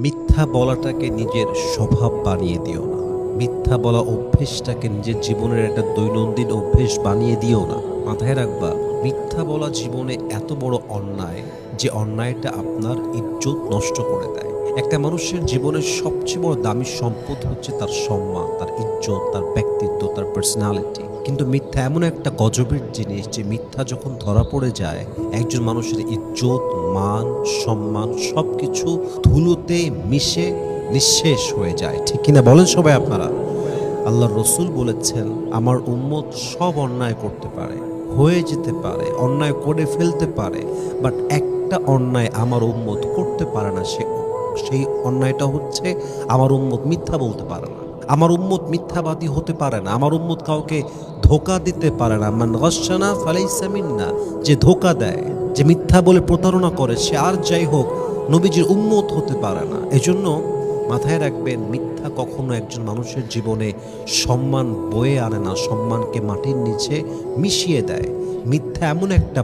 মিথ্যা বলাটাকে নিজের স্বভাব বানিয়ে দিও না। মিথ্যা বলা অভ্যেসটাকে নিজের জীবনের একটা দৈনন্দিন অভ্যেস বানিয়ে দিও না। মাথায় রাখবা, মিথ্যা বলা জীবনে এত বড় অন্যায় যে অন্যায়টা আপনার ইজ্জত নষ্ট করে দেয়। একটা মানুষের জীবনের সবচেয়ে বড় দামি সম্পদ হচ্ছে তার সম্মান, তার ইজ্জত, তার ব্যক্তিত্ব, তার পার্সোনালিটি। কিন্তু মিথ্যা এমন একটা গজবের জিনিস যে মিথ্যা যখন ধরা পড়ে যায়, একজন মানুষের ইজ্জত, মান, সম্মান সবকিছু ধুলোতে মিশে নিঃশেষ হয়ে যায়। ঠিক কিনা বলেন সবাই আপনারা? আল্লাহর রসুল বলেছেন, আমার উম্মত সব অন্যায় করতে পারে, হয়ে যেতে পারে, অন্যায় করে ফেলতে পারে, বাট একটা অন্যায় আমার উম্মত করতে পারে না। সেই অন্যায়টা হচ্ছে আমার উম্মত মিথ্যা বলতে পারে না, আমার উম্মত মিথ্যাবাদী হতে পারে না, আমার উম্মত কাউকে ধোকা দিতে পারে না। মান গাশশানা ফালাইসা মিন্না, যে ধোকা দেয়, যে মিথ্যা বলে প্রতারণা করে, সে আর যাই হোক নবীজির উম্মত হতে পারে না। এজন্য মাথায় রাখবেন, মিথ্যা কখনো একজন মানুষের জীবনে সম্মান বয়ে আনে না, সম্মানকে মাটির নিচে মিশিয়ে দেয়। মিথ্যা এমন একটা